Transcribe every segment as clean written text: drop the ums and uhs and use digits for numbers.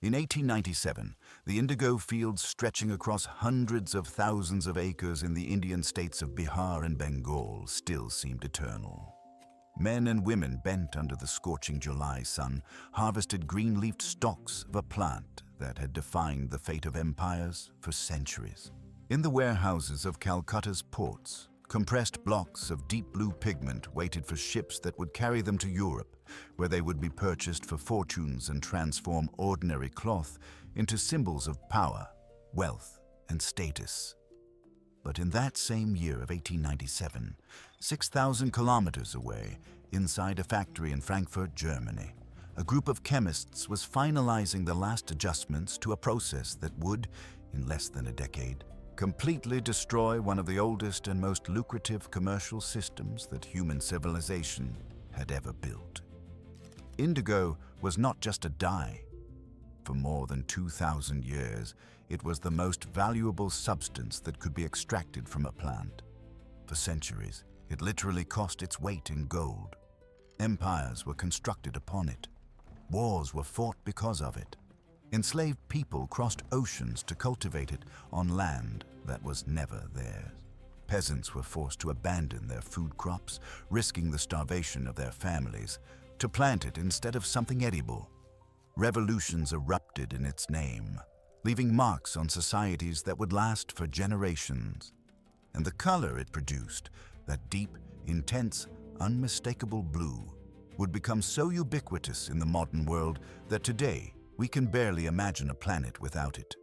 In 1897, the indigo fields stretching across hundreds of thousands of acres in the Indian states of Bihar and Bengal still seemed eternal. Men and women bent under the scorching July sun harvested green-leafed stalks of a plant that had defined the fate of empires for centuries. In the warehouses of Calcutta's ports, compressed blocks of deep blue pigment waited for ships that would carry them to Europe, where they would be purchased for fortunes and transform ordinary cloth into symbols of power, wealth, and status. But in that same year of 1897, 6,000 kilometers away, inside a factory in Frankfurt, Germany, a group of chemists was finalizing the last adjustments to a process that would, in less than a decade, completely destroy one of the oldest and most lucrative commercial systems that human civilization had ever built. Indigo was not just a dye. For more than 2,000 years, it was the most valuable substance that could be extracted from a plant. For centuries, it literally cost its weight in gold. Empires were constructed upon it. Wars were fought because of it. Enslaved people crossed oceans to cultivate it on land that was never theirs. Peasants were forced to abandon their food crops, risking the starvation of their families, to plant it instead of something edible. Revolutions erupted in its name, leaving marks on societies that would last for generations. And the color it produced, that deep, intense, unmistakable blue, would become so ubiquitous in the modern world that today we can barely imagine a planet without it.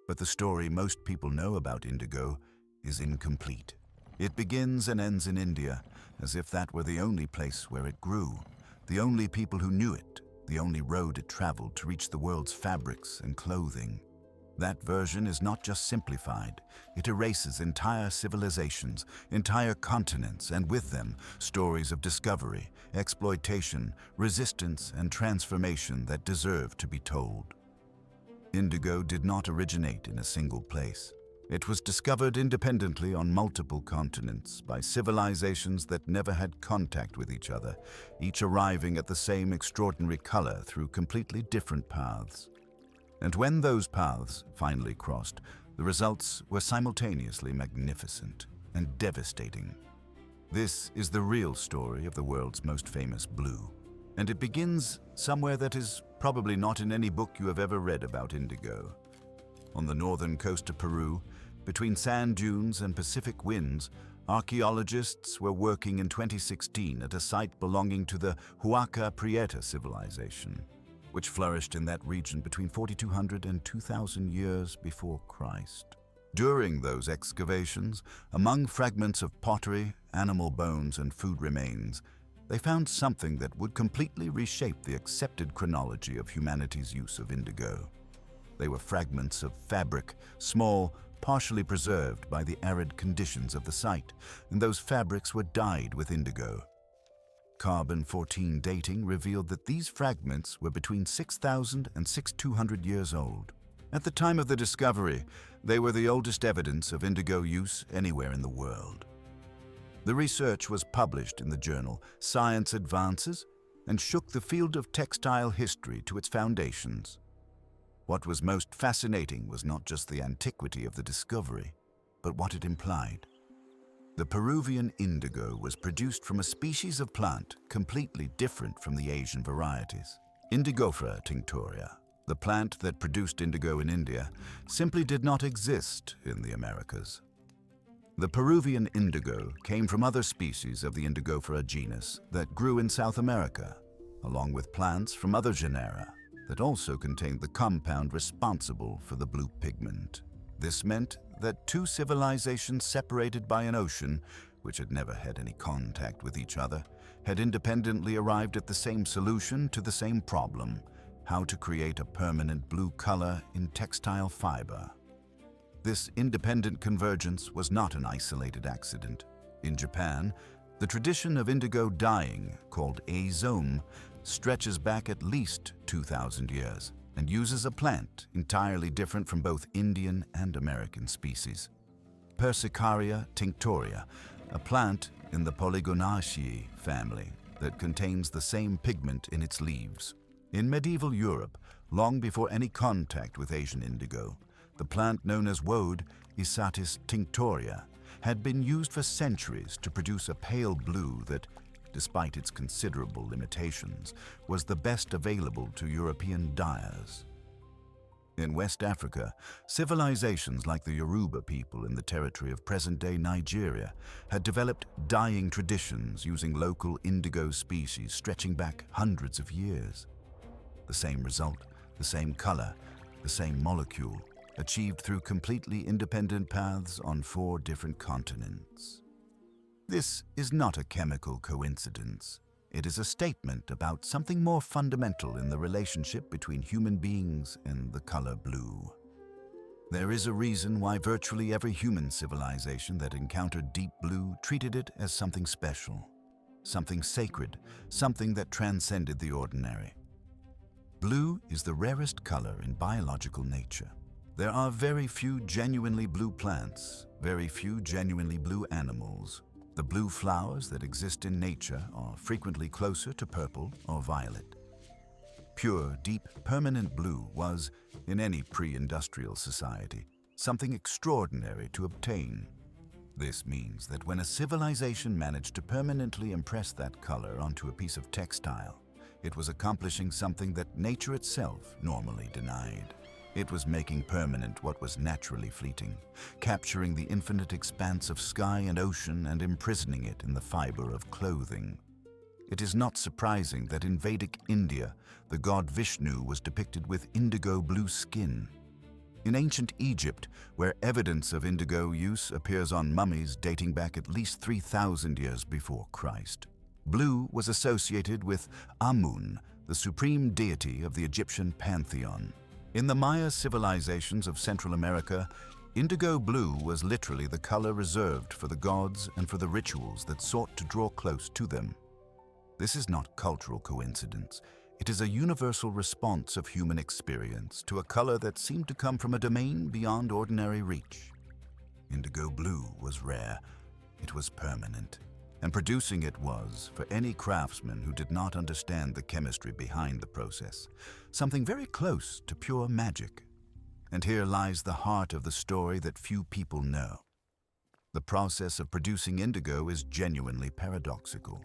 But the story most people know about indigo is incomplete. It begins and ends in India, as if that were the only place where it grew, the only people who knew it, the only road it traveled to reach the world's fabrics and clothing. That version is not just simplified. It erases entire civilizations, entire continents, and with them, stories of discovery, exploitation, resistance, and transformation that deserve to be told. Indigo did not originate in a single place. It was discovered independently on multiple continents by civilizations that never had contact with each other, each arriving at the same extraordinary color through completely different paths. And when those paths finally crossed, the results were simultaneously magnificent and devastating. This is the real story of the world's most famous blue, and it begins somewhere that is probably not in any book you have ever read about indigo. On the northern coast of Peru, between sand dunes and Pacific winds, archaeologists were working in 2016 at a site belonging to the Huaca Prieta civilization, which flourished in that region between 4,200 and 2,000 years before Christ. During those excavations, among fragments of pottery, animal bones, and food remains, they found something that would completely reshape the accepted chronology of humanity's use of indigo. They were fragments of fabric, small, partially preserved by the arid conditions of the site, and those fabrics were dyed with indigo. Carbon-14 dating revealed that these fragments were between 6,000 and 6,200 years old. At the time of the discovery, they were the oldest evidence of indigo use anywhere in the world. The research was published in the journal Science Advances and shook the field of textile history to its foundations. What was most fascinating was not just the antiquity of the discovery, but what it implied. The Peruvian indigo was produced from a species of plant completely different from the Asian varieties. Indigofera tinctoria, the plant that produced indigo in India, simply did not exist in the Americas. The Peruvian indigo came from other species of the Indigofera genus that grew in South America, along with plants from other genera that also contained the compound responsible for the blue pigment. This meant that two civilizations separated by an ocean, which had never had any contact with each other, had independently arrived at the same solution to the same problem: how to create a permanent blue color in textile fiber. This independent convergence was not an isolated accident. In Japan, the tradition of indigo dyeing, called eizome, stretches back at least 2,000 years and uses a plant entirely different from both Indian and American species. Persicaria tinctoria, a plant in the Polygonaceae family that contains the same pigment in its leaves. In medieval Europe, long before any contact with Asian indigo, the plant known as woad, Isatis tinctoria, had been used for centuries to produce a pale blue that, despite its considerable limitations, was the best available to European dyers. In West Africa, civilizations like the Yoruba people in the territory of present-day Nigeria had developed dyeing traditions using local indigo species stretching back hundreds of years. The same result, the same color, the same molecule, achieved through completely independent paths on 4 different continents. This is not a chemical coincidence. It is a statement about something more fundamental in the relationship between human beings and the color blue. There is a reason why virtually every human civilization that encountered deep blue treated it as something special, something sacred, something that transcended the ordinary. Blue is the rarest color in biological nature. There are very few genuinely blue plants, very few genuinely blue animals. The blue flowers that exist in nature are frequently closer to purple or violet. Pure, deep, permanent blue was, in any pre-industrial society, something extraordinary to obtain. This means that when a civilization managed to permanently impress that color onto a piece of textile, it was accomplishing something that nature itself normally denied. It was making permanent what was naturally fleeting, capturing the infinite expanse of sky and ocean and imprisoning it in the fiber of clothing. It is not surprising that in Vedic India, the god Vishnu was depicted with indigo blue skin. In ancient Egypt, where evidence of indigo use appears on mummies dating back at least 3,000 years before Christ, blue was associated with Amun, the supreme deity of the Egyptian pantheon. In the Maya civilizations of Central America, indigo blue was literally the color reserved for the gods and for the rituals that sought to draw close to them. This is not cultural coincidence. It is a universal response of human experience to a color that seemed to come from a domain beyond ordinary reach. Indigo blue was rare. It was permanent. And producing it was, for any craftsman who did not understand the chemistry behind the process, something very close to pure magic. And here lies the heart of the story that few people know. The process of producing indigo is genuinely paradoxical,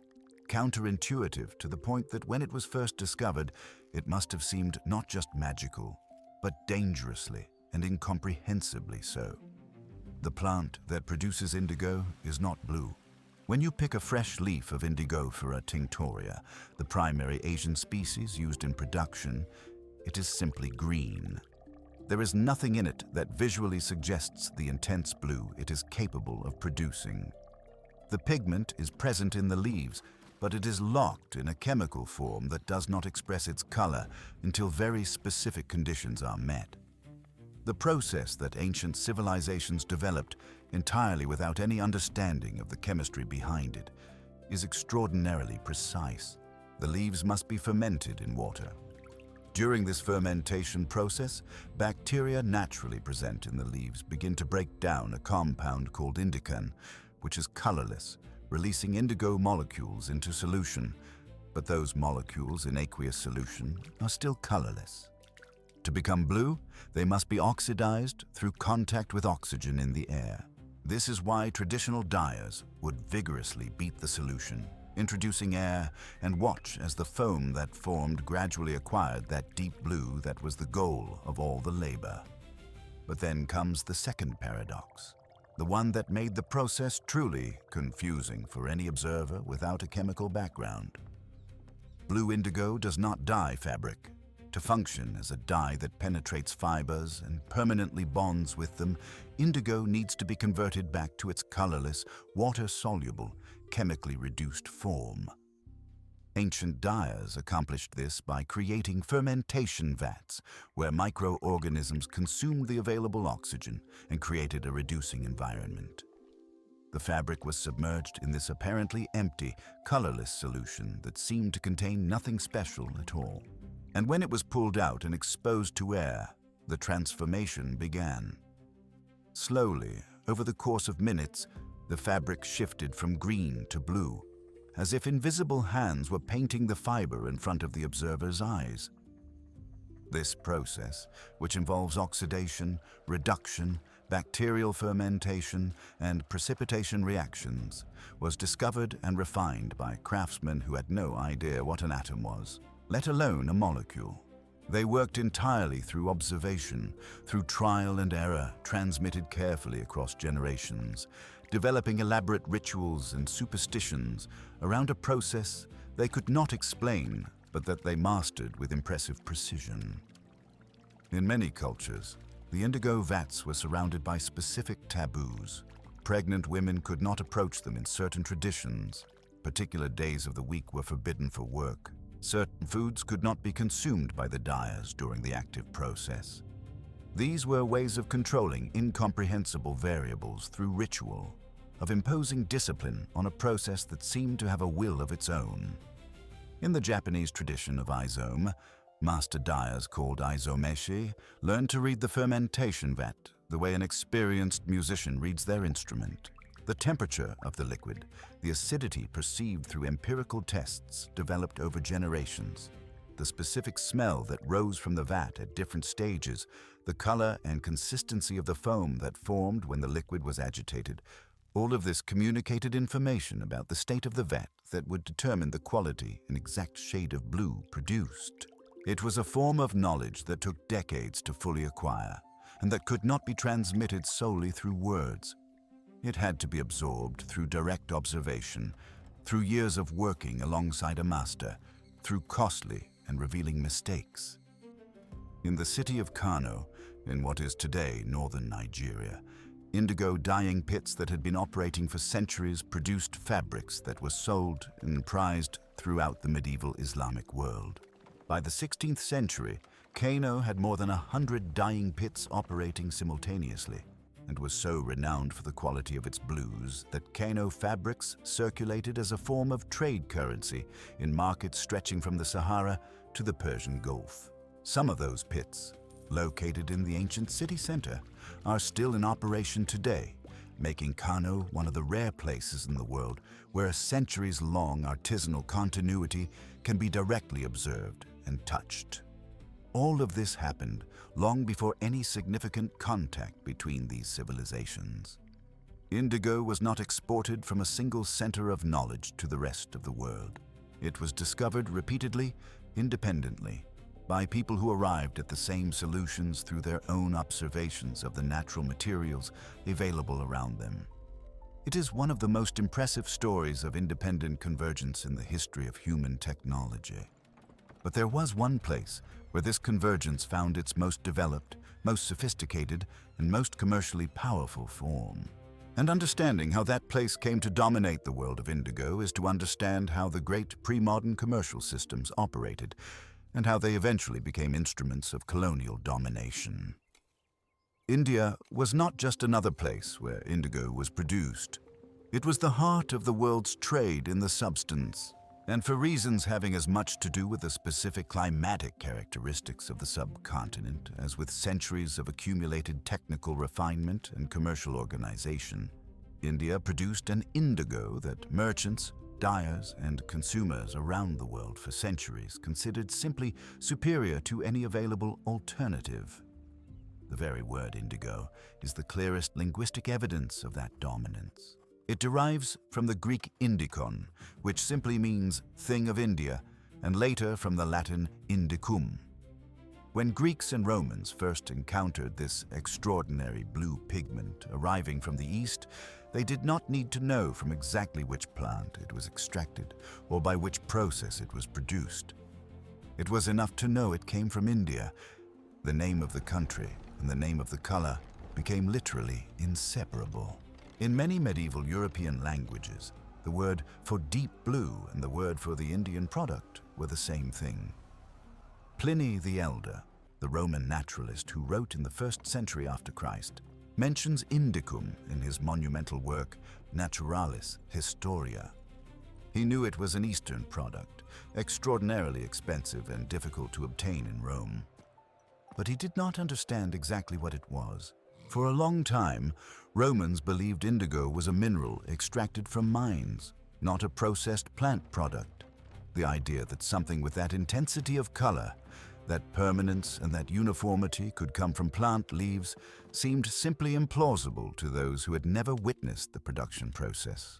counterintuitive to the point that when it was first discovered, it must have seemed not just magical, but dangerously and incomprehensibly so. The plant that produces indigo is not blue. When you pick a fresh leaf of Indigofera tinctoria, the primary Asian species used in production, it is simply green. There is nothing in it that visually suggests the intense blue it is capable of producing. The pigment is present in the leaves, but it is locked in a chemical form that does not express its color until very specific conditions are met. The process that ancient civilizations developed entirely without any understanding of the chemistry behind it is extraordinarily precise. The leaves must be fermented in water. During this fermentation process, bacteria naturally present in the leaves begin to break down a compound called indican, which is colorless, releasing indigo molecules into solution, but those molecules in aqueous solution are still colorless. To become blue, they must be oxidized through contact with oxygen in the air. This is why traditional dyers would vigorously beat the solution, introducing air, and watch as the foam that formed gradually acquired that deep blue that was the goal of all the labor. But then comes the second paradox, the one that made the process truly confusing for any observer without a chemical background. Blue indigo does not dye fabric. To function as a dye that penetrates fibers and permanently bonds with them, indigo needs to be converted back to its colorless, water-soluble, chemically reduced form. Ancient dyers accomplished this by creating fermentation vats, where microorganisms consumed the available oxygen and created a reducing environment. The fabric was submerged in this apparently empty, colorless solution that seemed to contain nothing special at all. And when it was pulled out and exposed to air, the transformation began. Slowly, over the course of minutes, the fabric shifted from green to blue. as if invisible hands were painting the fiber in front of the observer's eyes. This process, which involves oxidation, reduction, bacterial fermentation, and precipitation reactions, was discovered and refined by craftsmen who had no idea what an atom was, let alone a molecule. They worked entirely through observation, through trial and error, transmitted carefully across generations, developing elaborate rituals and superstitions around a process they could not explain, but that they mastered with impressive precision. In many cultures, the indigo vats were surrounded by specific taboos. Pregnant women could not approach them in certain traditions. Particular days of the week were forbidden for work. Certain foods could not be consumed by the dyers during the active process. These were ways of controlling incomprehensible variables through ritual, of imposing discipline on a process that seemed to have a will of its own. In the Japanese tradition of izome, master dyers called izomeshi learned to read the fermentation vat the way an experienced musician reads their instrument. The temperature of the liquid, the acidity perceived through empirical tests developed over generations, the specific smell that rose from the vat at different stages, the color and consistency of the foam that formed when the liquid was agitated, all of this communicated information about the state of the vat that would determine the quality and exact shade of blue produced. It was a form of knowledge that took decades to fully acquire, and that could not be transmitted solely through words. It had to be absorbed through direct observation, through years of working alongside a master, through costly and revealing mistakes. In the city of Kano, in what is today northern Nigeria, indigo dyeing pits that had been operating for centuries produced fabrics that were sold and prized throughout the medieval Islamic world. By the 16th century, Kano had more than 100 dyeing pits operating simultaneously, and was so renowned for the quality of its blues that Kano fabrics circulated as a form of trade currency in markets stretching from the Sahara to the Persian Gulf. Some of those pits, located in the ancient city center, are still in operation today, making Kano one of the rare places in the world where a centuries-long artisanal continuity can be directly observed and touched. All of this happened long before any significant contact between these civilizations. Indigo was not exported from a single center of knowledge to the rest of the world. It was discovered repeatedly, independently, by people who arrived at the same solutions through their own observations of the natural materials available around them. It is one of the most impressive stories of independent convergence in the history of human technology. But there was one place where this convergence found its most developed, most sophisticated, and most commercially powerful form. And understanding how that place came to dominate the world of indigo is to understand how the great pre-modern commercial systems operated, and how they eventually became instruments of colonial domination. India was not just another place where indigo was produced. It was the heart of the world's trade in the substance, and for reasons having as much to do with the specific climatic characteristics of the subcontinent as with centuries of accumulated technical refinement and commercial organization, India produced an indigo that merchants, dyers, and consumers around the world for centuries considered simply superior to any available alternative. The very word indigo is the clearest linguistic evidence of that dominance. It derives from the Greek indikon, which simply means thing of India, and later from the Latin indicum. When Greeks and Romans first encountered this extraordinary blue pigment arriving from the east, they did not need to know from exactly which plant it was extracted or by which process it was produced. It was enough to know it came from India. The name of the country and the name of the color became literally inseparable. In many medieval European languages, the word for deep blue and the word for the Indian product were the same thing. Pliny the Elder, the Roman naturalist who wrote in the 1st century after Christ, mentions indicum in his monumental work Naturalis Historia. He knew it was an Eastern product, extraordinarily expensive and difficult to obtain in Rome. But he did not understand exactly what it was. For a long time, Romans believed indigo was a mineral extracted from mines, not a processed plant product. The idea that something with that intensity of color, that permanence and that uniformity could come from plant leaves seemed simply implausible to those who had never witnessed the production process.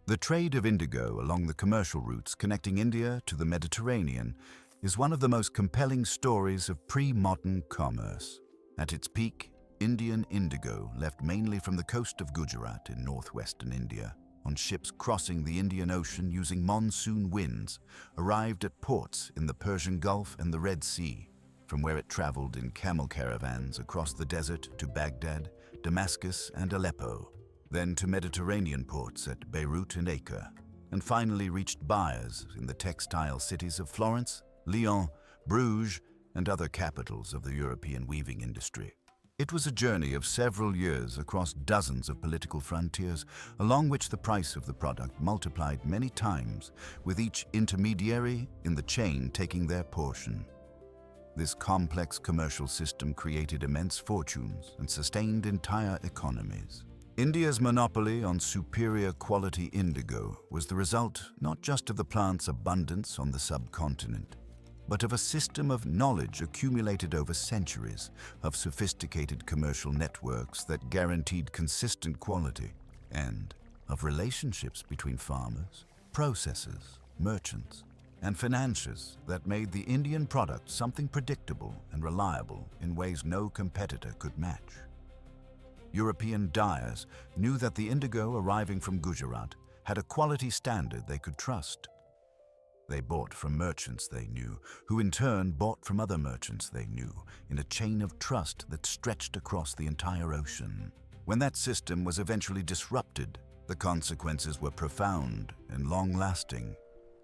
The trade of indigo along the commercial routes connecting India to the Mediterranean is one of the most compelling stories of pre-modern commerce. At its peak, Indian indigo left mainly from the coast of Gujarat in northwestern India, on ships crossing the Indian Ocean using monsoon winds, arrived at ports in the Persian Gulf and the Red Sea, from where it traveled in camel caravans across the desert to Baghdad, Damascus, and Aleppo, then to Mediterranean ports at Beirut and Acre, and finally reached buyers in the textile cities of Florence, Lyon, Bruges, and other capitals of the European weaving industry. It was a journey of several years across dozens of political frontiers, along which the price of the product multiplied many times, with each intermediary in the chain taking their portion. This complex commercial system created immense fortunes and sustained entire economies. India's monopoly on superior quality indigo was the result not just of the plant's abundance on the subcontinent, but of a system of knowledge accumulated over centuries, of sophisticated commercial networks that guaranteed consistent quality, and of relationships between farmers, processors, merchants, and financiers that made the Indian product something predictable and reliable in ways no competitor could match. European dyers knew that the indigo arriving from Gujarat had a quality standard they could trust. They bought from merchants they knew, who in turn bought from other merchants they knew, in a chain of trust that stretched across the entire ocean. When that system was eventually disrupted, the consequences were profound and long-lasting.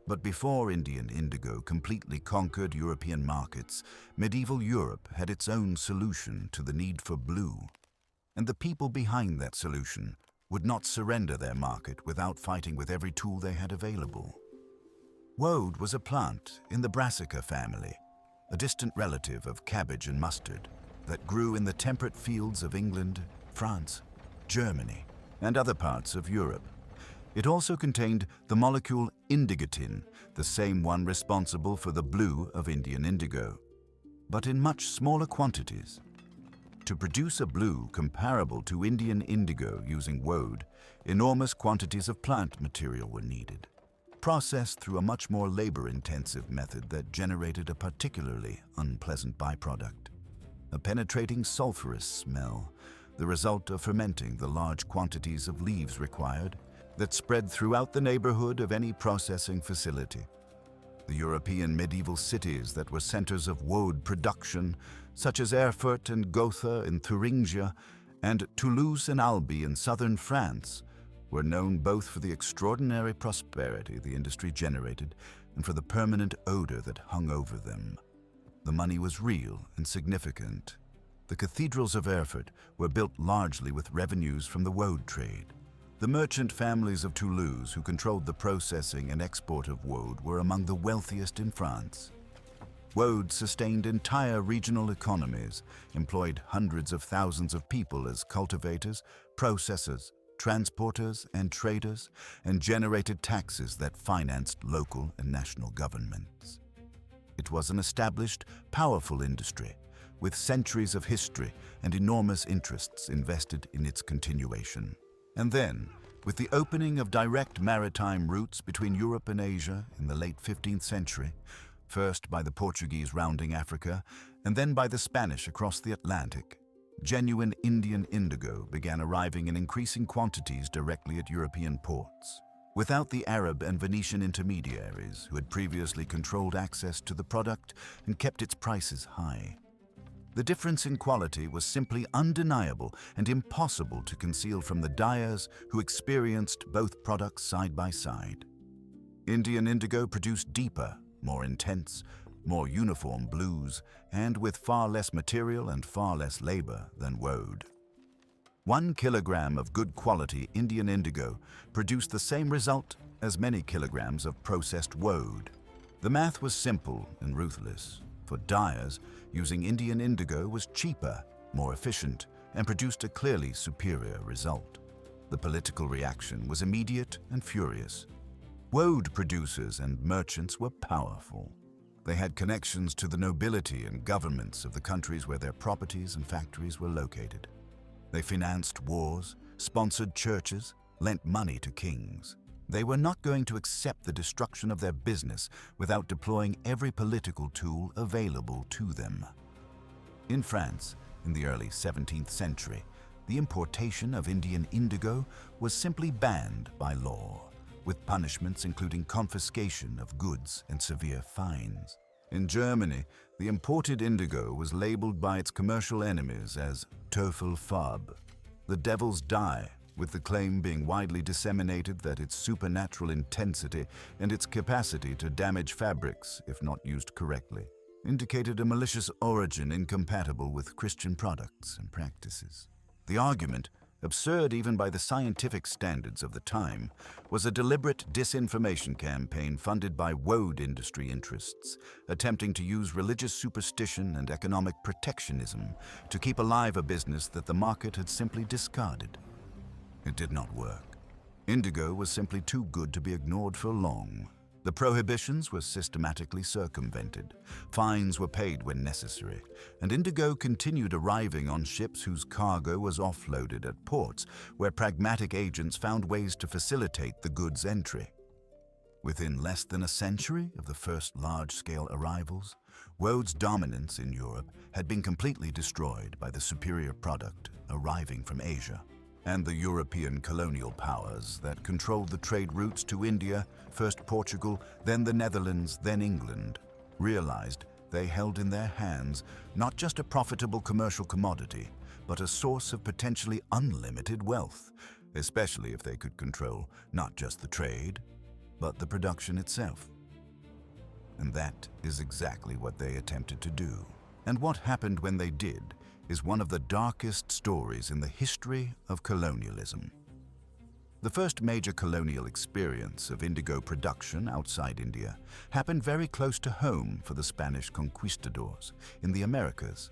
But before Indian indigo completely conquered European markets, medieval Europe had its own solution to the need for blue. And the people behind that solution would not surrender their market without fighting with every tool they had available. Woad was a plant in the brassica family, a distant relative of cabbage and mustard, that grew in the temperate fields of England, France, Germany, and other parts of Europe. It also contained the molecule indigotin, the same one responsible for the blue of Indian indigo, but in much smaller quantities. To produce a blue comparable to Indian indigo using woad, enormous quantities of plant material were needed, processed through a much more labor-intensive method that generated a particularly unpleasant byproduct, a penetrating sulfurous smell, the result of fermenting the large quantities of leaves required that spread throughout the neighborhood of any processing facility. The European medieval cities that were centers of woad production, such as Erfurt and Gotha in Thuringia and Toulouse and Albi in southern France, were known both for the extraordinary prosperity the industry generated and for the permanent odor that hung over them. The money was real and significant. The cathedrals of Erfurt were built largely with revenues from the woad trade. The merchant families of Toulouse who controlled the processing and export of woad were among the wealthiest in France. Woad sustained entire regional economies, employed hundreds of thousands of people as cultivators, processors, transporters, and traders, and generated taxes that financed local and national governments. It was an established, powerful industry, with centuries of history and enormous interests invested in its continuation. And then, with the opening of direct maritime routes between Europe and Asia in the late 15th century, first by the Portuguese rounding Africa, and then by the Spanish across the Atlantic, genuine Indian indigo began arriving in increasing quantities directly at European ports, without the Arab and Venetian intermediaries who had previously controlled access to the product and kept its prices high. The difference in quality was simply undeniable and impossible to conceal from the dyers who experienced both products side by side. Indian indigo produced deeper, more intense, more uniform blues, and with far less material and far less labor than woad. 1 kilogram of good quality Indian indigo produced the same result as many kilograms of processed woad. The math was simple and ruthless. For dyers, using Indian indigo was cheaper, more efficient, and produced a clearly superior result. The political reaction was immediate and furious. Woad producers and merchants were powerful. They had connections to the nobility and governments of the countries where their properties and factories were located. They financed wars, sponsored churches, lent money to kings. They were not going to accept the destruction of their business without deploying every political tool available to them. In France, in the early 17th century, the importation of Indian indigo was simply banned by law, with punishments including confiscation of goods and severe fines. In Germany, the imported indigo was labeled by its commercial enemies as Teufelfarbe, the devil's dye, with the claim being widely disseminated that its supernatural intensity and its capacity to damage fabrics, if not used correctly, indicated a malicious origin incompatible with Christian products and practices. The argument, absurd even by the scientific standards of the time, was a deliberate disinformation campaign funded by woad industry interests, attempting to use religious superstition and economic protectionism to keep alive a business that the market had simply discarded. It did not work. Indigo was simply too good to be ignored for long. The prohibitions were systematically circumvented, fines were paid when necessary, and indigo continued arriving on ships whose cargo was offloaded at ports where pragmatic agents found ways to facilitate the goods' entry. Within less than a century of the first large-scale arrivals, woad's dominance in Europe had been completely destroyed by the superior product arriving from Asia. And the European colonial powers that controlled the trade routes to India, first Portugal, then the Netherlands, then England, realized they held in their hands not just a profitable commercial commodity, but a source of potentially unlimited wealth, especially if they could control not just the trade, but the production itself. And that is exactly what they attempted to do. And what happened when they did is one of the darkest stories in the history of colonialism. The first major colonial experience of indigo production outside India happened very close to home for the Spanish conquistadors in the Americas.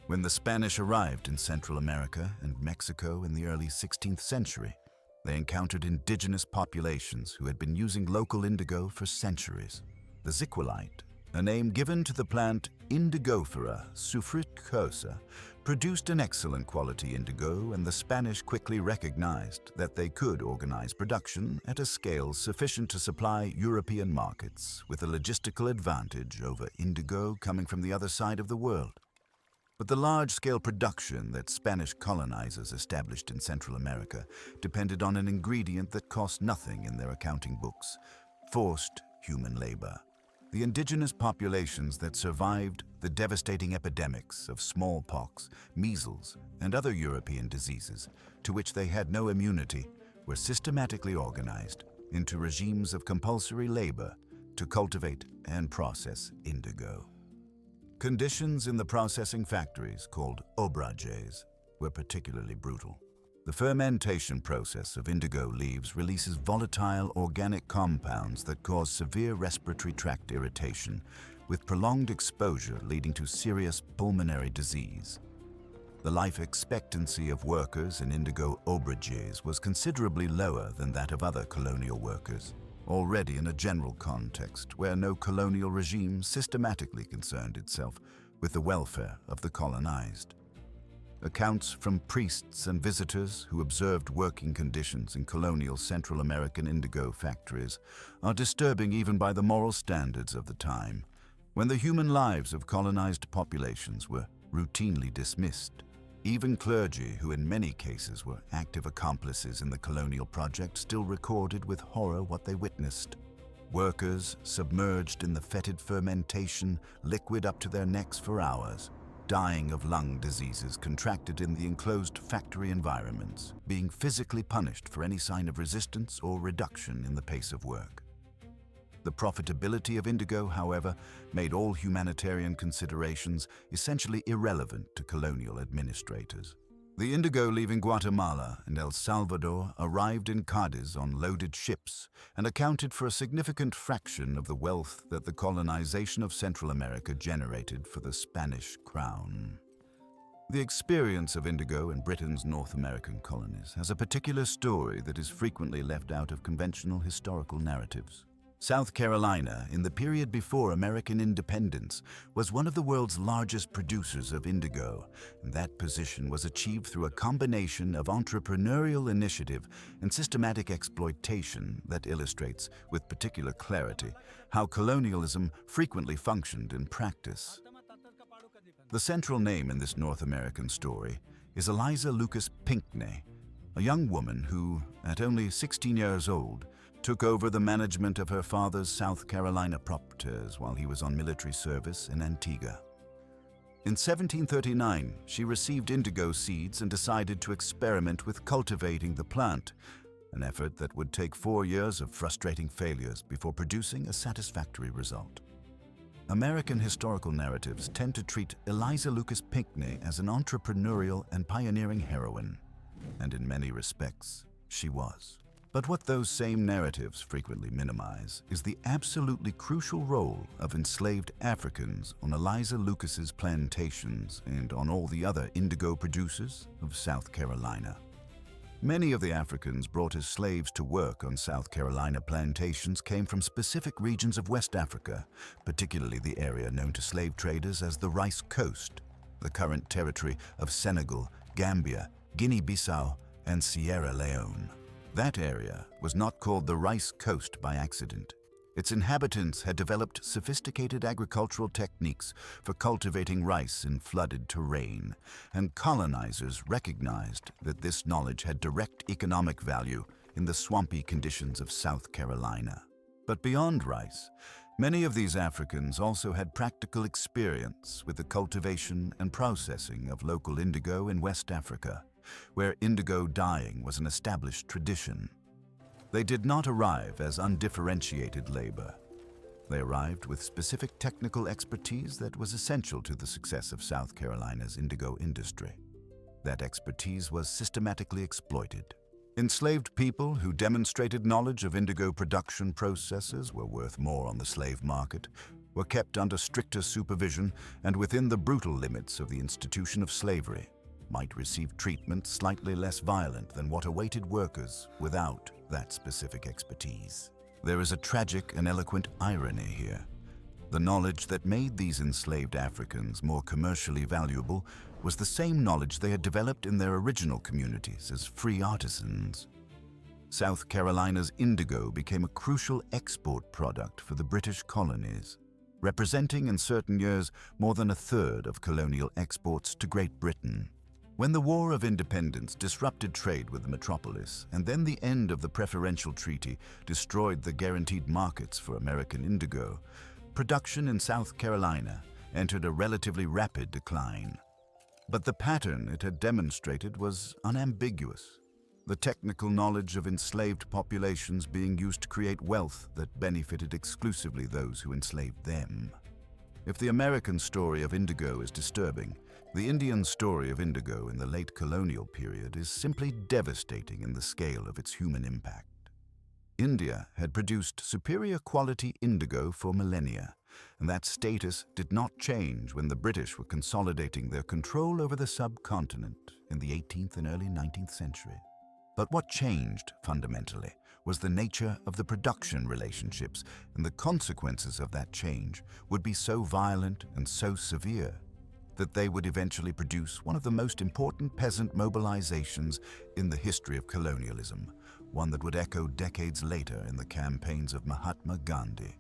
When the Spanish arrived in Central America and Mexico in the early 16th century, they encountered indigenous populations who had been using local indigo for centuries. The ziquelite, a name given to the plant Indigofera sulfuricosa, produced an excellent quality indigo, and the Spanish quickly recognized that they could organize production at a scale sufficient to supply European markets with a logistical advantage over indigo coming from the other side of the world. But the large-scale production that Spanish colonizers established in Central America depended on an ingredient that cost nothing in their accounting books: forced human labor. The indigenous populations that survived the devastating epidemics of smallpox, measles, and other European diseases to which they had no immunity were systematically organized into regimes of compulsory labor to cultivate and process indigo. Conditions in the processing factories, called obrages, were particularly brutal. The fermentation process of indigo leaves releases volatile organic compounds that cause severe respiratory tract irritation, with prolonged exposure leading to serious pulmonary disease. The life expectancy of workers in indigo obrages was considerably lower than that of other colonial workers, already in a general context where no colonial regime systematically concerned itself with the welfare of the colonized. Accounts from priests and visitors who observed working conditions in colonial Central American indigo factories are disturbing even by the moral standards of the time, when the human lives of colonized populations were routinely dismissed. Even clergy, who in many cases were active accomplices in the colonial project, still recorded with horror what they witnessed. Workers submerged in the fetid fermentation, liquid up to their necks for hours, dying of lung diseases contracted in the enclosed factory environments, being physically punished for any sign of resistance or reduction in the pace of work. The profitability of indigo, however, made all humanitarian considerations essentially irrelevant to colonial administrators. The indigo leaving Guatemala and El Salvador arrived in Cadiz on loaded ships and accounted for a significant fraction of the wealth that the colonization of Central America generated for the Spanish crown. The experience of indigo in Britain's North American colonies has a particular story that is frequently left out of conventional historical narratives. South Carolina, in the period before American independence, was one of the world's largest producers of indigo, and that position was achieved through a combination of entrepreneurial initiative and systematic exploitation that illustrates, with particular clarity, how colonialism frequently functioned in practice. The central name in this North American story is Eliza Lucas Pinckney, a young woman who, at only 16 years old, took over the management of her father's South Carolina proprietors while he was on military service in Antigua. In 1739, she received indigo seeds and decided to experiment with cultivating the plant, an effort that would take 4 years of frustrating failures before producing a satisfactory result. American historical narratives tend to treat Eliza Lucas Pinckney as an entrepreneurial and pioneering heroine, and in many respects, she was. But what those same narratives frequently minimize is the absolutely crucial role of enslaved Africans on Eliza Lucas's plantations and on all the other indigo producers of South Carolina. Many of the Africans brought as slaves to work on South Carolina plantations came from specific regions of West Africa, particularly the area known to slave traders as the Rice Coast, the current territory of Senegal, Gambia, Guinea-Bissau, and Sierra Leone. That area was not called the Rice Coast by accident. Its inhabitants had developed sophisticated agricultural techniques for cultivating rice in flooded terrain, and colonizers recognized that this knowledge had direct economic value in the swampy conditions of South Carolina. But beyond rice, many of these Africans also had practical experience with the cultivation and processing of local indigo in West Africa, where indigo dyeing was an established tradition. They did not arrive as undifferentiated labor. They arrived with specific technical expertise that was essential to the success of South Carolina's indigo industry. That expertise was systematically exploited. Enslaved people who demonstrated knowledge of indigo production processes were worth more on the slave market, were kept under stricter supervision and within the brutal limits of the institution of slavery, might receive treatment slightly less violent than what awaited workers without that specific expertise. There is a tragic and eloquent irony here. The knowledge that made these enslaved Africans more commercially valuable was the same knowledge they had developed in their original communities as free artisans. South Carolina's indigo became a crucial export product for the British colonies, representing in certain years more than a third of colonial exports to Great Britain. When the War of Independence disrupted trade with the metropolis, and then the end of the preferential treaty destroyed the guaranteed markets for American indigo, production in South Carolina entered a relatively rapid decline. But the pattern it had demonstrated was unambiguous. The technical knowledge of enslaved populations being used to create wealth that benefited exclusively those who enslaved them. If the American story of indigo is disturbing, the Indian story of indigo in the late colonial period is simply devastating in the scale of its human impact. India had produced superior quality indigo for millennia, and that status did not change when the British were consolidating their control over the subcontinent in the 18th and early 19th century. But what changed fundamentally was the nature of the production relationships, and the consequences of that change would be so violent and so severe that they would eventually produce one of the most important peasant mobilizations in the history of colonialism, one that would echo decades later in the campaigns of Mahatma Gandhi.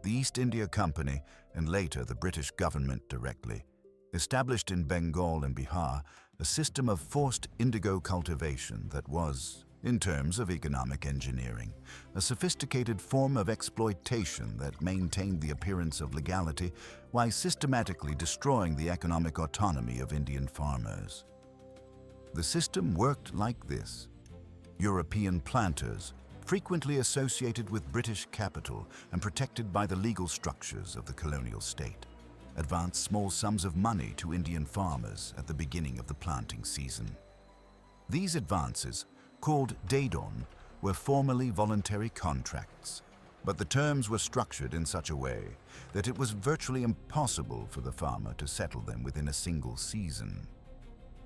The East India Company, and later the British government directly, established in Bengal and Bihar a system of forced indigo cultivation that was, in terms of economic engineering, a sophisticated form of exploitation that maintained the appearance of legality while systematically destroying the economic autonomy of Indian farmers. The system worked like this. European planters, frequently associated with British capital and protected by the legal structures of the colonial state, advanced small sums of money to Indian farmers at the beginning of the planting season. These advances, called Dadon, were formally voluntary contracts. But the terms were structured in such a way that it was virtually impossible for the farmer to settle them within a single season.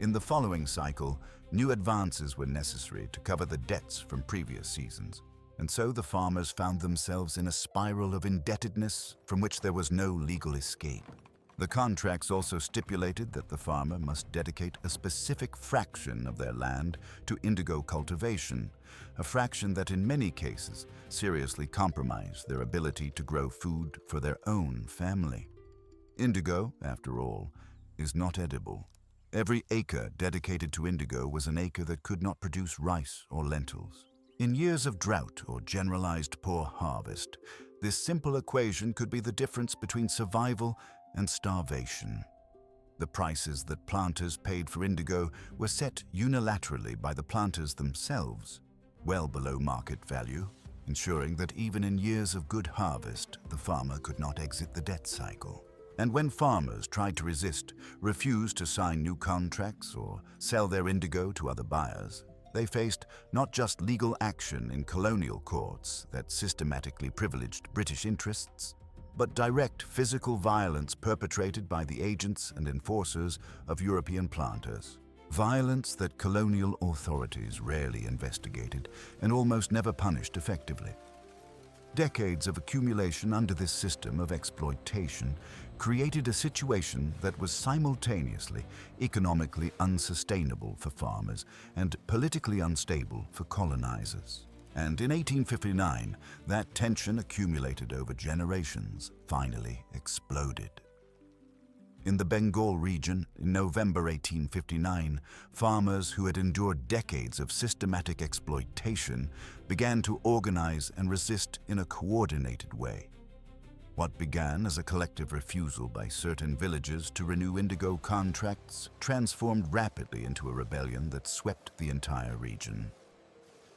In the following cycle, new advances were necessary to cover the debts from previous seasons, and so the farmers found themselves in a spiral of indebtedness from which there was no legal escape. The contracts also stipulated that the farmer must dedicate a specific fraction of their land to indigo cultivation, a fraction that in many cases seriously compromised their ability to grow food for their own family. Indigo, after all, is not edible. Every acre dedicated to indigo was an acre that could not produce rice or lentils. In years of drought or generalized poor harvest, this simple equation could be the difference between survival and starvation. The prices that planters paid for indigo were set unilaterally by the planters themselves, well below market value, ensuring that even in years of good harvest, the farmer could not exit the debt cycle. And when farmers tried to resist, refused to sign new contracts or sell their indigo to other buyers, they faced not just legal action in colonial courts that systematically privileged British interests, but direct physical violence perpetrated by the agents and enforcers of European planters. Violence that colonial authorities rarely investigated and almost never punished effectively. Decades of accumulation under this system of exploitation created a situation that was simultaneously economically unsustainable for farmers and politically unstable for colonizers. And in 1859, that tension accumulated over generations finally exploded. In the Bengal region, in November 1859, farmers who had endured decades of systematic exploitation began to organize and resist in a coordinated way. What began as a collective refusal by certain villages to renew indigo contracts transformed rapidly into a rebellion that swept the entire region.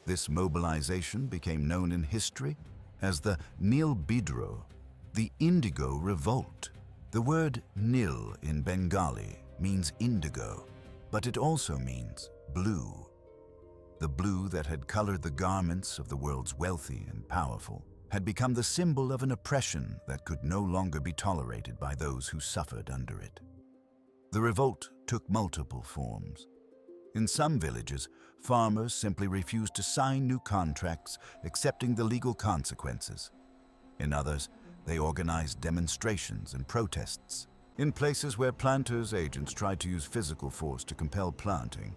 This mobilization became known in history as the Nil Bidro, the Indigo Revolt. The word Nil in Bengali means indigo, but it also means blue. The blue that had colored the garments of the world's wealthy and powerful had become the symbol of an oppression that could no longer be tolerated by those who suffered under it. The revolt took multiple forms. In some villages, farmers simply refused to sign new contracts, accepting the legal consequences. In others, they organized demonstrations and protests. In places where planters' agents tried to use physical force to compel planting,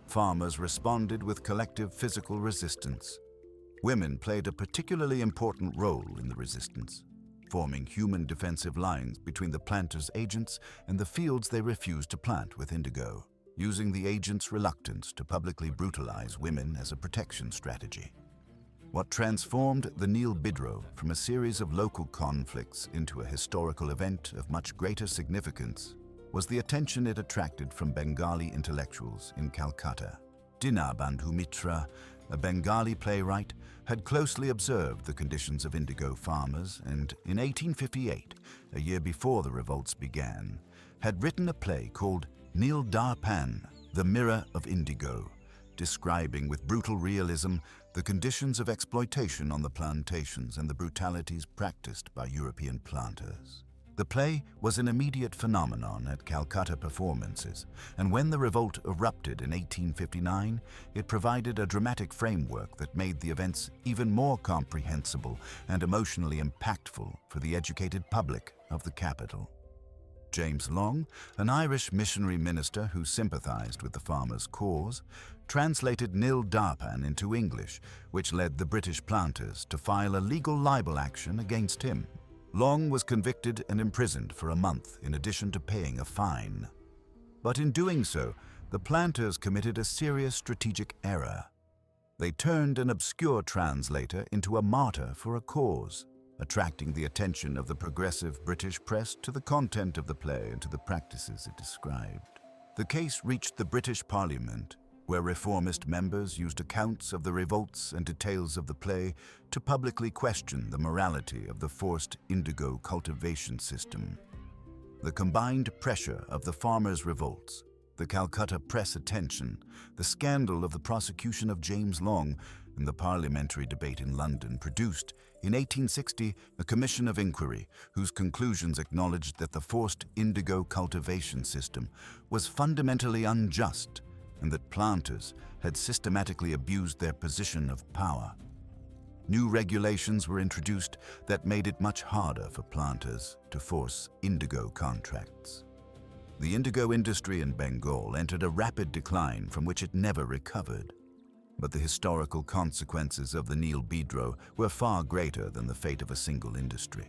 farmers responded with collective physical resistance. Women played a particularly important role in the resistance, forming human defensive lines between the planters' agents and the fields they refused to plant with indigo, using the agents' reluctance to publicly brutalize women as a protection strategy. What transformed the Nil Bidro from a series of local conflicts into a historical event of much greater significance was the attention it attracted from Bengali intellectuals in Calcutta. Dinabandhu Mitra, a Bengali playwright, had closely observed the conditions of indigo farmers and, in 1858, a year before the revolts began, had written a play called Nil Darpan, The Mirror of Indigo, describing with brutal realism the conditions of exploitation on the plantations and the brutalities practiced by European planters. The play was an immediate phenomenon at Calcutta performances, and when the revolt erupted in 1859, it provided a dramatic framework that made the events even more comprehensible and emotionally impactful for the educated public of the capital. James Long, an Irish missionary minister who sympathized with the farmers' cause, translated Nil Darpan into English, which led the British planters to file a legal libel action against him. Long was convicted and imprisoned for a month in addition to paying a fine. But in doing so, the planters committed a serious strategic error. They turned an obscure translator into a martyr for a cause, attracting the attention of the progressive British press to the content of the play and to the practices it described. The case reached the British Parliament, where reformist members used accounts of the revolts and details of the play to publicly question the morality of the forced indigo cultivation system. The combined pressure of the farmers' revolts, the Calcutta press attention, the scandal of the prosecution of James Long, and the parliamentary debate in London produced, in 1860, a commission of inquiry whose conclusions acknowledged that the forced indigo cultivation system was fundamentally unjust and that planters had systematically abused their position of power. New regulations were introduced that made it much harder for planters to force indigo contracts. The indigo industry in Bengal entered a rapid decline from which it never recovered. But the historical consequences of the Nil Bidro were far greater than the fate of a single industry.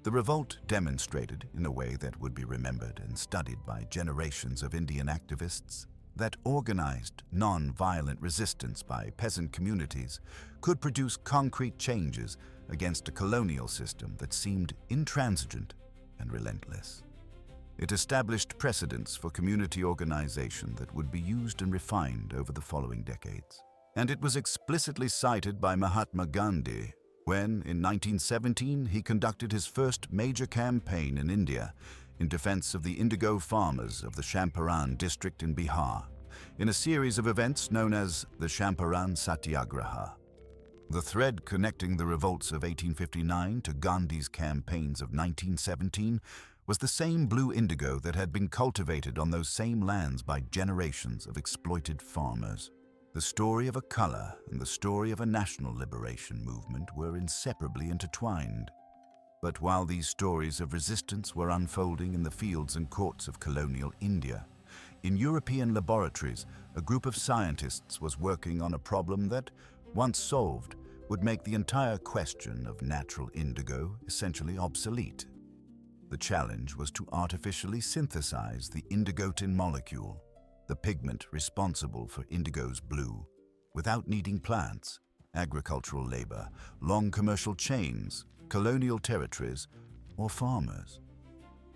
The revolt demonstrated, in a way that would be remembered and studied by generations of Indian activists, that organized, non-violent resistance by peasant communities could produce concrete changes against a colonial system that seemed intransigent and relentless. It established precedents for community organization that would be used and refined over the following decades. And it was explicitly cited by Mahatma Gandhi when, in 1917, he conducted his first major campaign in India in defense of the indigo farmers of the Champaran district in Bihar, in a series of events known as the Champaran Satyagraha. The thread connecting the revolts of 1859 to Gandhi's campaigns of 1917 was the same blue indigo that had been cultivated on those same lands by generations of exploited farmers. The story of a color and the story of a national liberation movement were inseparably intertwined. But while these stories of resistance were unfolding in the fields and courts of colonial India, in European laboratories, a group of scientists was working on a problem that, once solved, would make the entire question of natural indigo essentially obsolete. The challenge was to artificially synthesize the indigotin molecule, the pigment responsible for indigo's blue, without needing plants, agricultural labor, long commercial chains, colonial territories, or farmers.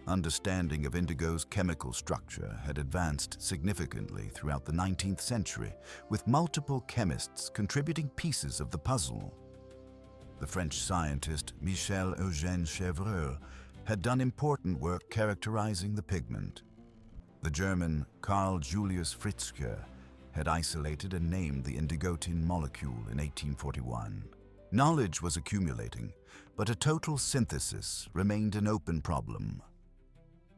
Understanding of indigo's chemical structure had advanced significantly throughout the 19th century, with multiple chemists contributing pieces of the puzzle. The French scientist Michel-Eugène Chevreul had done important work characterizing the pigment. The German Carl Julius Fritzsche had isolated and named the indigotin molecule in 1841. Knowledge was accumulating, but a total synthesis remained an open problem.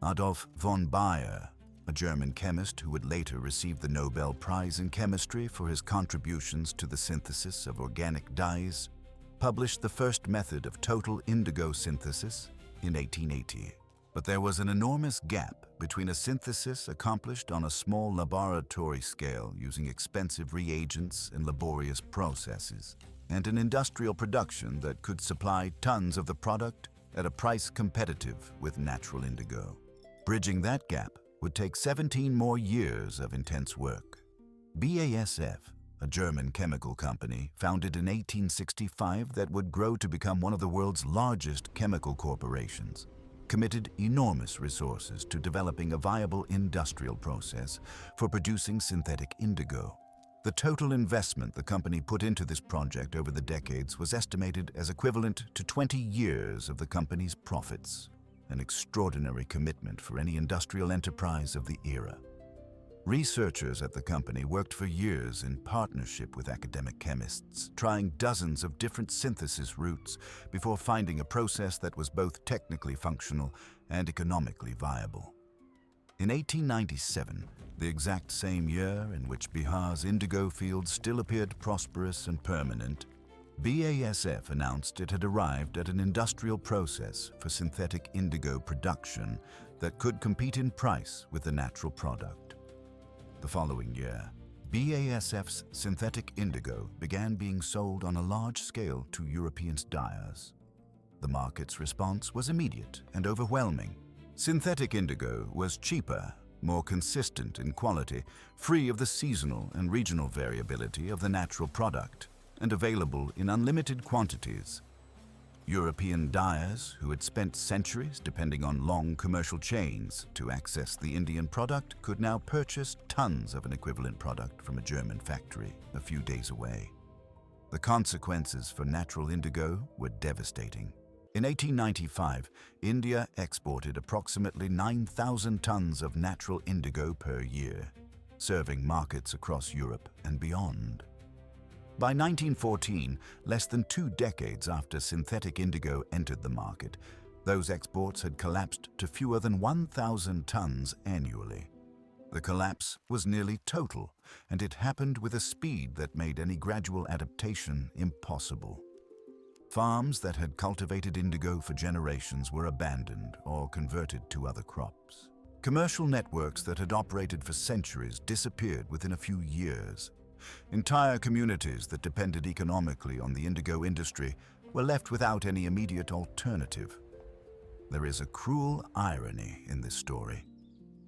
Adolf von Baeyer, a German chemist who would later receive the Nobel Prize in Chemistry for his contributions to the synthesis of organic dyes, published the first method of total indigo synthesis in 1880. But there was an enormous gap between a synthesis accomplished on a small laboratory scale using expensive reagents and laborious processes, and an industrial production that could supply tons of the product at a price competitive with natural indigo. Bridging that gap would take 17 more years of intense work. BASF, a German chemical company founded in 1865 that would grow to become one of the world's largest chemical corporations, committed enormous resources to developing a viable industrial process for producing synthetic indigo. The total investment the company put into this project over the decades was estimated as equivalent to 20 years of the company's profits, an extraordinary commitment for any industrial enterprise of the era. Researchers at the company worked for years in partnership with academic chemists, trying dozens of different synthesis routes before finding a process that was both technically functional and economically viable. In 1897, the exact same year in which Bihar's indigo fields still appeared prosperous and permanent, BASF announced it had arrived at an industrial process for synthetic indigo production that could compete in price with the natural product. The following year, BASF's synthetic indigo began being sold on a large scale to European dyers. The market's response was immediate and overwhelming. Synthetic indigo was cheaper, more consistent in quality, free of the seasonal and regional variability of the natural product, and available in unlimited quantities. European dyers, who had spent centuries depending on long commercial chains to access the Indian product, could now purchase tons of an equivalent product from a German factory a few days away. The consequences for natural indigo were devastating. In 1895, India exported approximately 9,000 tons of natural indigo per year, serving markets across Europe and beyond. By 1914, less than 2 decades after synthetic indigo entered the market, those exports had collapsed to fewer than 1,000 tons annually. The collapse was nearly total, and it happened with a speed that made any gradual adaptation impossible. Farms that had cultivated indigo for generations were abandoned or converted to other crops. Commercial networks that had operated for centuries disappeared within a few years. Entire communities that depended economically on the indigo industry were left without any immediate alternative. There is a cruel irony in this story.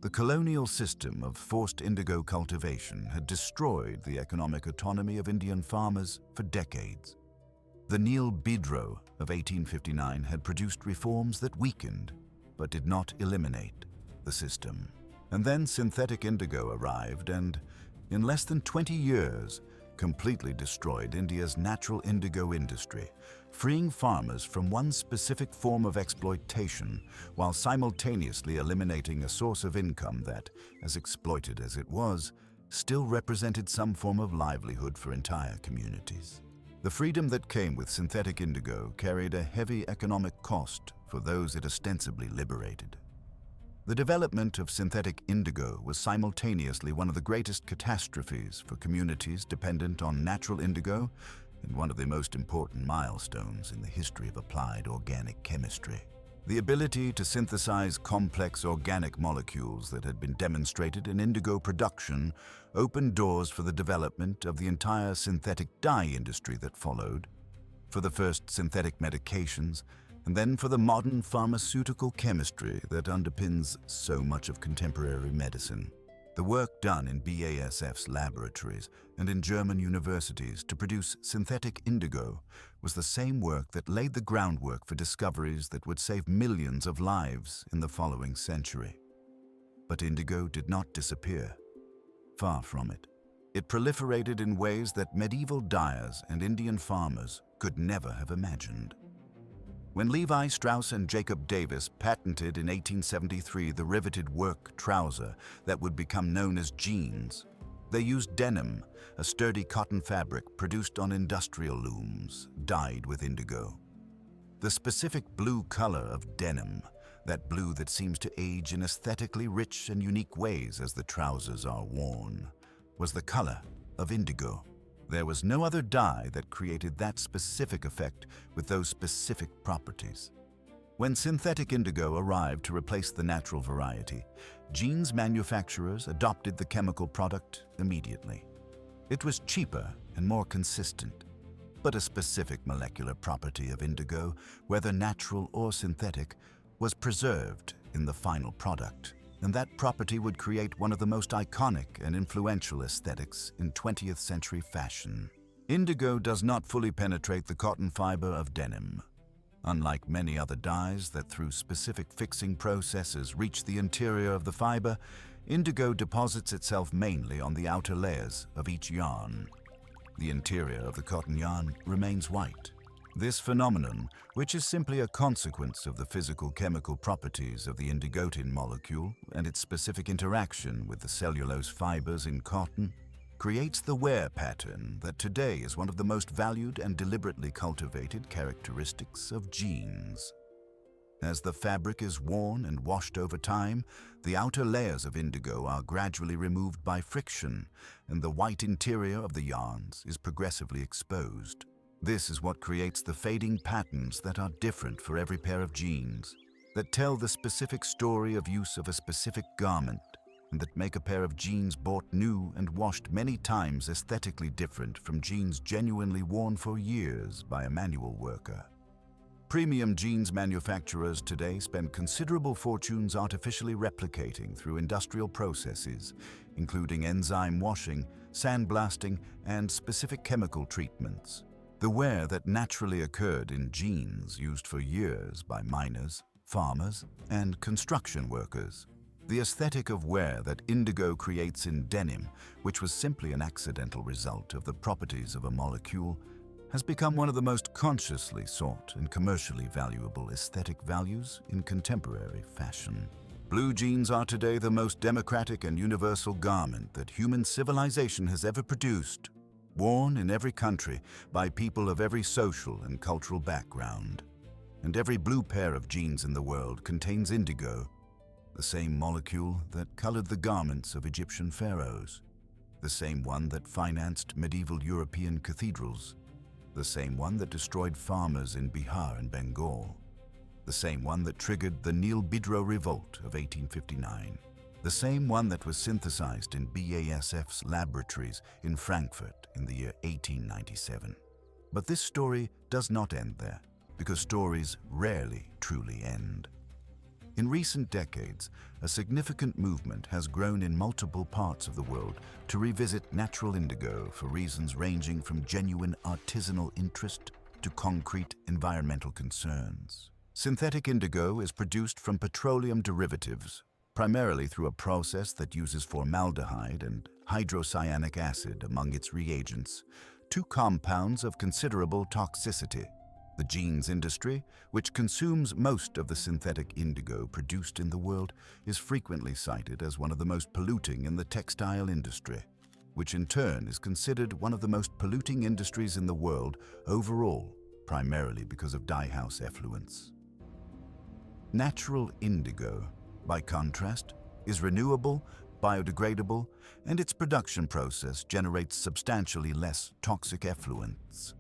The colonial system of forced indigo cultivation had destroyed the economic autonomy of Indian farmers for decades. The Nil Bidro of 1859 had produced reforms that weakened, but did not eliminate, the system. And then synthetic indigo arrived and, in less than 20 years, completely destroyed India's natural indigo industry, freeing farmers from one specific form of exploitation while simultaneously eliminating a source of income that, as exploited as it was, still represented some form of livelihood for entire communities. The freedom that came with synthetic indigo carried a heavy economic cost for those it ostensibly liberated. The development of synthetic indigo was simultaneously one of the greatest catastrophes for communities dependent on natural indigo and one of the most important milestones in the history of applied organic chemistry. The ability to synthesize complex organic molecules that had been demonstrated in indigo production opened doors for the development of the entire synthetic dye industry that followed, for the first synthetic medications, and then for the modern pharmaceutical chemistry that underpins so much of contemporary medicine. The work done in BASF's laboratories and in German universities to produce synthetic indigo was the same work that laid the groundwork for discoveries that would save millions of lives in the following century. But indigo did not disappear. Far from it. It proliferated in ways that medieval dyers and Indian farmers could never have imagined. When Levi Strauss and Jacob Davis patented in 1873 the riveted work trouser that would become known as jeans, they used denim, a sturdy cotton fabric produced on industrial looms, dyed with indigo. The specific blue color of denim, that blue that seems to age in aesthetically rich and unique ways as the trousers are worn, was the color of indigo. There was no other dye that created that specific effect with those specific properties. When synthetic indigo arrived to replace the natural variety, jeans manufacturers adopted the chemical product immediately. It was cheaper and more consistent, but a specific molecular property of indigo, whether natural or synthetic, was preserved in the final product. And that property would create one of the most iconic and influential aesthetics in 20th century fashion. Indigo does not fully penetrate the cotton fiber of denim. Unlike many other dyes that through specific fixing processes reach the interior of the fiber, indigo deposits itself mainly on the outer layers of each yarn. The interior of the cotton yarn remains white. This phenomenon, which is simply a consequence of the physical-chemical properties of the indigotin molecule and its specific interaction with the cellulose fibers in cotton, creates the wear pattern that today is one of the most valued and deliberately cultivated characteristics of jeans. As the fabric is worn and washed over time, the outer layers of indigo are gradually removed by friction, and the white interior of the yarns is progressively exposed. This is what creates the fading patterns that are different for every pair of jeans, that tell the specific story of use of a specific garment, and that make a pair of jeans bought new and washed many times aesthetically different from jeans genuinely worn for years by a manual worker. Premium jeans manufacturers today spend considerable fortunes artificially replicating through industrial processes, including enzyme washing, sandblasting, and specific chemical treatments. The wear that naturally occurred in jeans used for years by miners, farmers, and construction workers. The aesthetic of wear that indigo creates in denim, which was simply an accidental result of the properties of a molecule, has become one of the most consciously sought and commercially valuable aesthetic values in contemporary fashion. Blue jeans are today the most democratic and universal garment that human civilization has ever produced. worn in every country by people of every social and cultural background. And every blue pair of jeans in the world contains indigo, the same molecule that colored the garments of Egyptian pharaohs, the same one that financed medieval European cathedrals, the same one that destroyed farmers in Bihar and Bengal, the same one that triggered the Nil Bidro Revolt of 1859, the same one that was synthesized in BASF's laboratories in Frankfurt in the year 1897. But this story does not end there, because stories rarely truly end. In recent decades, a significant movement has grown in multiple parts of the world to revisit natural indigo for reasons ranging from genuine artisanal interest to concrete environmental concerns. Synthetic indigo is produced from petroleum derivatives, primarily through a process that uses formaldehyde and hydrocyanic acid among its reagents, two compounds of considerable toxicity. The jeans industry, which consumes most of the synthetic indigo produced in the world, is frequently cited as one of the most polluting in the textile industry, which in turn is considered one of the most polluting industries in the world overall, primarily because of dye-house effluents. Natural indigo, by contrast, is renewable, biodegradable, and its production process generates substantially less toxic effluents.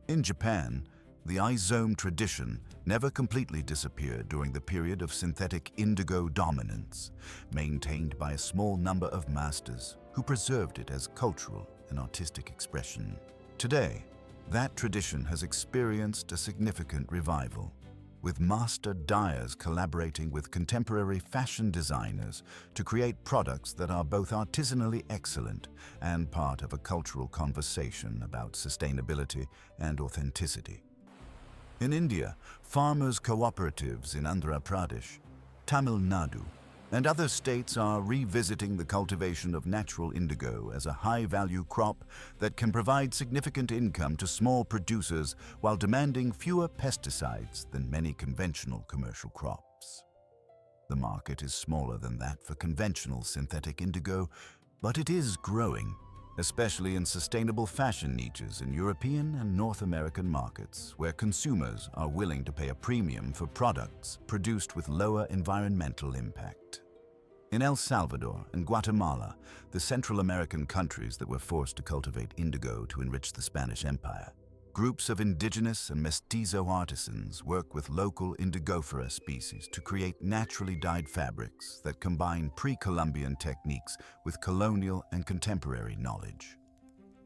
In Japan, the izome tradition never completely disappeared during the period of synthetic indigo dominance, maintained by a small number of masters who preserved it as cultural and artistic expression. Today, that tradition has experienced a significant revival, with master dyers collaborating with contemporary fashion designers to create products that are both artisanally excellent and part of a cultural conversation about sustainability and authenticity. In India, farmers' cooperatives in Andhra Pradesh, Tamil Nadu, and other states are revisiting the cultivation of natural indigo as a high-value crop that can provide significant income to small producers while demanding fewer pesticides than many conventional commercial crops. The market is smaller than that for conventional synthetic indigo, but it is growing, especially in sustainable fashion niches in European and North American markets, where consumers are willing to pay a premium for products produced with lower environmental impact. In El Salvador and Guatemala, the Central American countries that were forced to cultivate indigo to enrich the Spanish Empire, groups of indigenous and mestizo artisans work with local indigofera species to create naturally dyed fabrics that combine pre-Columbian techniques with colonial and contemporary knowledge.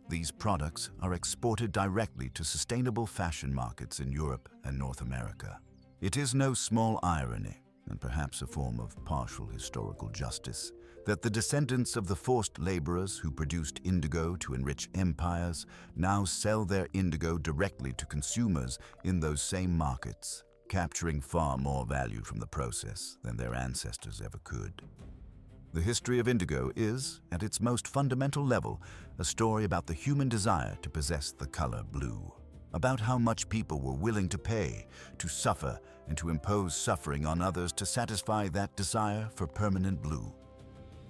These products are exported directly to sustainable fashion markets in Europe and North America. It is no small irony, and perhaps a form of partial historical justice, that the descendants of the forced laborers who produced indigo to enrich empires now sell their indigo directly to consumers in those same markets, capturing far more value from the process than their ancestors ever could. The history of indigo is, at its most fundamental level, a story about the human desire to possess the color blue, about how much people were willing to pay, to suffer, and to impose suffering on others to satisfy that desire for permanent blue.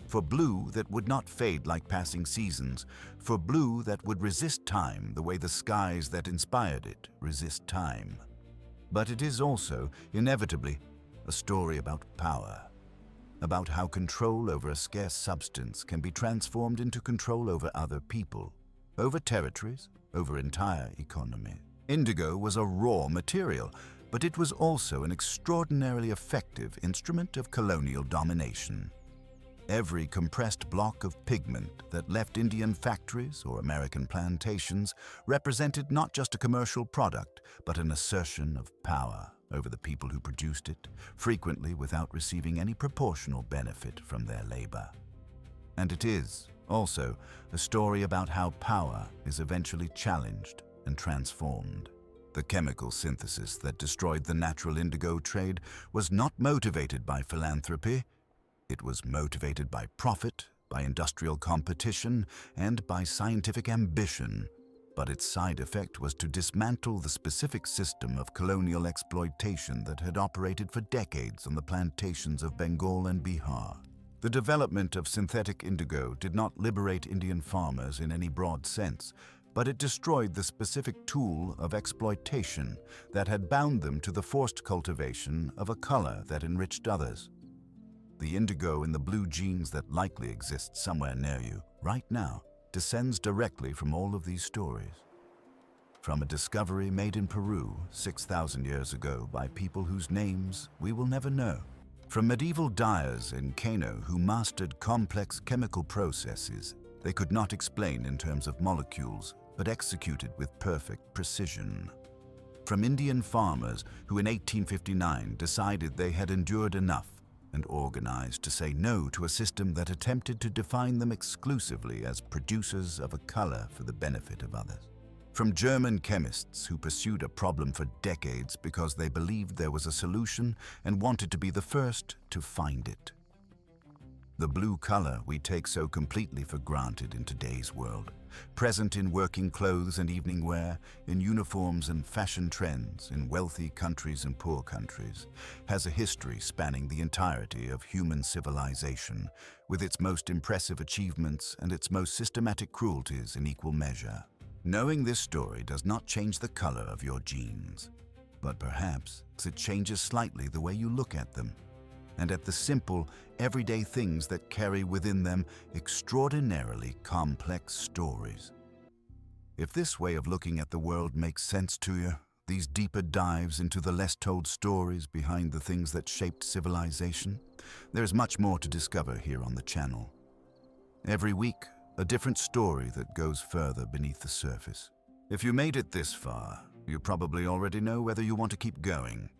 For blue that would not fade like passing seasons, for blue that would resist time the way the skies that inspired it resist time. But it is also, inevitably, a story about power, about how control over a scarce substance can be transformed into control over other people, over territories, over entire economies. Indigo was a raw material, but it was also an extraordinarily effective instrument of colonial domination. Every compressed block of pigment that left Indian factories or American plantations represented not just a commercial product, but an assertion of power over the people who produced it, frequently without receiving any proportional benefit from their labor. And it is, also, a story about how power is eventually challenged and transformed. The chemical synthesis that destroyed the natural indigo trade was not motivated by philanthropy. It was motivated by profit, by industrial competition, and by scientific ambition. But its side effect was to dismantle the specific system of colonial exploitation that had operated for decades on the plantations of Bengal and Bihar. The development of synthetic indigo did not liberate Indian farmers in any broad sense, but it destroyed the specific tool of exploitation that had bound them to the forced cultivation of a color that enriched others. The indigo in the blue jeans that likely exists somewhere near you right now descends directly from all of these stories. From a discovery made in Peru 6,000 years ago by people whose names we will never know. From medieval dyers in Kano who mastered complex chemical processes they could not explain in terms of molecules, but executed with perfect precision. From Indian farmers who in 1859 decided they had endured enough and organized to say no to a system that attempted to define them exclusively as producers of a color for the benefit of others. From German chemists who pursued a problem for decades because they believed there was a solution and wanted to be the first to find it. The blue color we take so completely for granted in today's world, present in working clothes and evening wear, in uniforms and fashion trends, in wealthy countries and poor countries, has a history spanning the entirety of human civilization, with its most impressive achievements and its most systematic cruelties in equal measure. Knowing this story does not change the color of your jeans, but perhaps it changes slightly the way you look at them, and at the simple, everyday things that carry within them extraordinarily complex stories. If this way of looking at the world makes sense to you, these deeper dives into the less-told stories behind the things that shaped civilization, there's much more to discover here on the channel. Every week, a different story that goes further beneath the surface. If you made it this far, you probably already know whether you want to keep going.